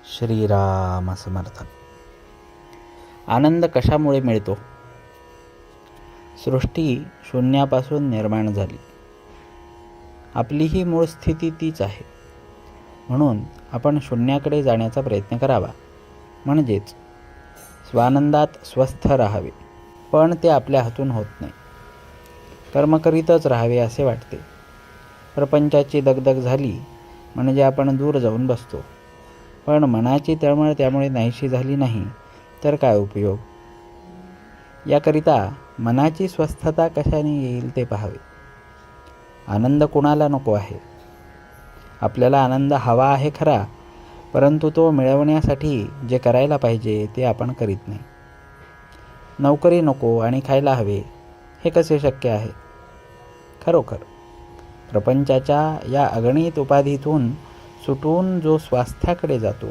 श्रीराम समर्थ. आनंद कशामुळे मिळतो? सृष्टी शून्यापासून निर्माण झाली. आपली ही मूळ स्थिती तीच आहे. म्हणून आपण शून्याकडे जाण्याचा प्रयत्न करावा, म्हणजेच स्वानंदात स्वस्थ राहावे. पण ते आपल्या हातून होत नाही. कर्म करीतच राहावे असे वाटते. प्रपंचाची दगदग झाली म्हणजे आपण दूर जाऊन बसतो. पण मनाची तळमळ त्यामुळे नाहीशी झाली नाही तर काय उपयोग? याकरिता मनाची स्वस्थता कशाने येईल ते पाहावे. आनंद कोणाला नको आहे? आपल्याला आनंद हवा आहे खरा, परंतु तो मिळवण्यासाठी जे करायला पाहिजे ते आपण करीत नाही. नोकरी नको आणि खायला हवे, हे कसे शक्य आहे? खरोखर प्रपंचाच्या या अगणित उपाधीतून सुटून जो स्वास्थ्याकडे जातो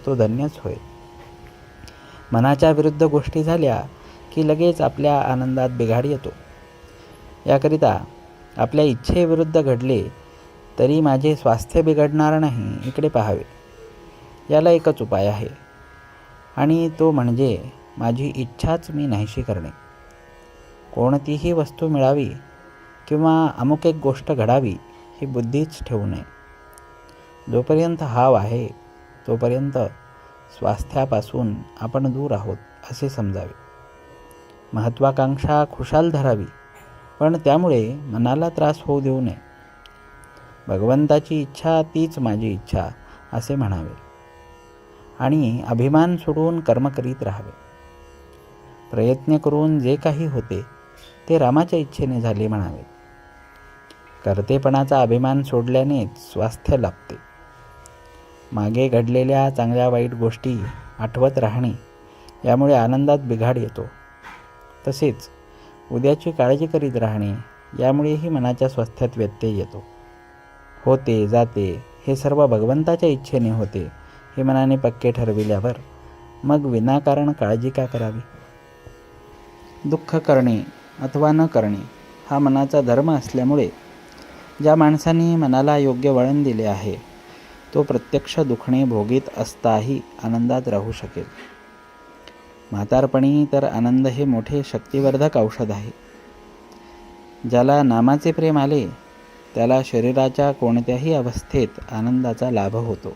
तो धन्यच होय. मनाच्या विरुद्ध गोष्टी झाल्या की लगेच आपल्या आनंदात बिघाड येतो. याकरिता आपल्या इच्छेविरुद्ध घडले तरी माझे स्वास्थ्य बिघडणार नाही इकडे पाहावे. याला एकच उपाय आहे, आणि तो म्हणजे माझी इच्छाच मी नाहीशी करणे. कोणतीही वस्तू मिळावी किंवा अमुक एक गोष्ट घडावी ही बुद्धीच ठेवू नये. जोपर्यंत हाव आहे तोपर्यंत स्वास्थ्यापासून आपण दूर आहोत असे समजावे. महत्त्वाकांक्षा खुशाल धरावी, पण त्यामुळे मनाला त्रास होऊ देऊ नये. भगवंताची इच्छा तीच माझी इच्छा असे म्हणावे आणि अभिमान सोडून कर्म करीत राहावे. प्रयत्न करून जे काही होते ते रामाच्या इच्छेने झाले म्हणावे. कर्तेपणाचा अभिमान सोडल्यानेच स्वास्थ्य लाभते. मागे घडलेल्या चांगल्या वाईट गोष्टी आठवत राहणे यामुळे आनंदात बिघाड येतो. तसेच उद्याची काळजी करीत राहणे यामुळेही मनाच्या स्वास्थ्यात व्यत्यय येतो. होते जाते हे सर्व भगवंताच्या इच्छेने होते हे मनाने पक्के ठरविल्यावर मग विनाकारण काळजी का करावी? दुःख करणे अथवा न करणे हा मनाचा धर्म असल्यामुळे ज्या माणसाने मनाला योग्य वळण दिले आहे तो प्रत्यक्ष दुखणे भोगीत असताही आनंदात राहू शकेल. म्हातारपणी तर आनंद हे मोठे शक्तिवर्धक औषध आहे. ज्याला नामाचे प्रेम आले त्याला शरीराच्या कोणत्याही अवस्थेत आनंदाचा लाभ होतो,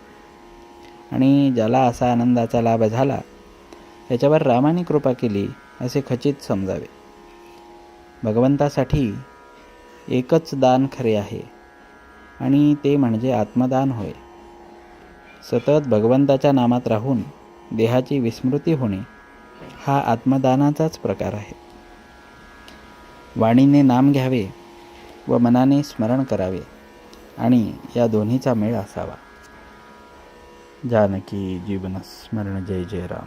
आणि ज्याला असा आनंदाचा लाभ झाला त्याच्यावर रामाने कृपा केली असे खचित समजावे. भगवंतासाठी एकच दान खरे आहे, आणि ते म्हणजे आत्मदान होय. सतत भगवंताच्या नामात राहून देहाची विस्मृती होणे हा आत्मदानाचाच प्रकार आहे. वाणीने नाम घ्यावे व मनाने स्मरण करावे, आणि या दोन्हीचा मेळ असावा. जानकी जीवन स्मरण. जय जय राम.